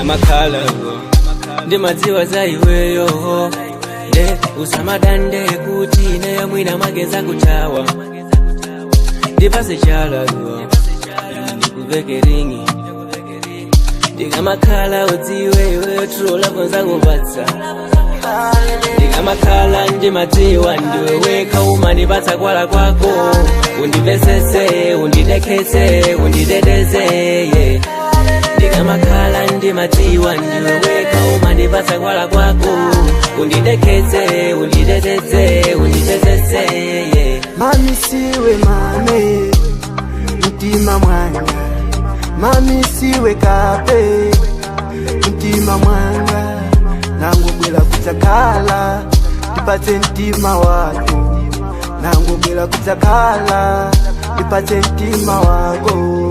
ndikamakhala ndimadziwa za iweyo nde usamadande kuti ineyo mwina mageza kutawa ndipase chala ndikuveke ringi ndikamakhala udziwe iweyo true love nzakupatsa ndikamakhala ndimadziwa ndiwe weka umandipatsa kwala kwako undivesese undidekese unditeteze yeah. Ndikamakhala ndimadziwa ndiwe weka umandipatsa kwala kwako undidekeze unditeteze unditeteze yeah. Mami siwe mame mtima mwanga, mami siwe kape mtima mwanga, nangobwela kudzakhala ndipatse mtima wako, nangobwela kudzakhala ndipatse mtima wako.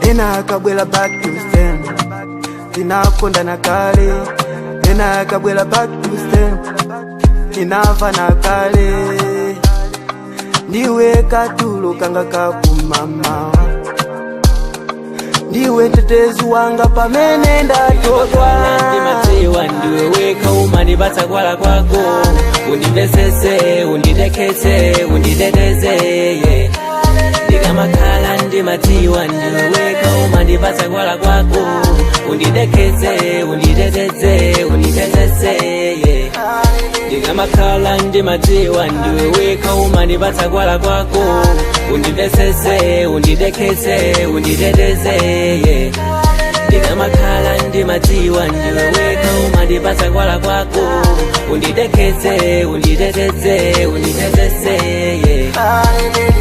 Ena akabwela back to stand tinakondana kale, ena akabwela back to stand tinava na kale, ndiwe katulo kanga kapumama, ndiwe tetezi wanga pamene ndatodwa. Ndimadziwa ndiwe weka umandipatsa kwala kwako undivesese undidekese unditeteze yeah. Ndikamakhala ndimadziwa ndiwe weka umandipatsa kwala kwako undidekese unditeteze unditeteze yeah. Ndikamakhala ndimadziwa ndiwe weka umandipatsa kwala kwako undivesese undidekese unditeteze yeah. Ndikamakhala ndimadziwa ndiwe weka umandipatsa kwala kwako undidekese unditeteze unditeteze yeah. Hallelujah.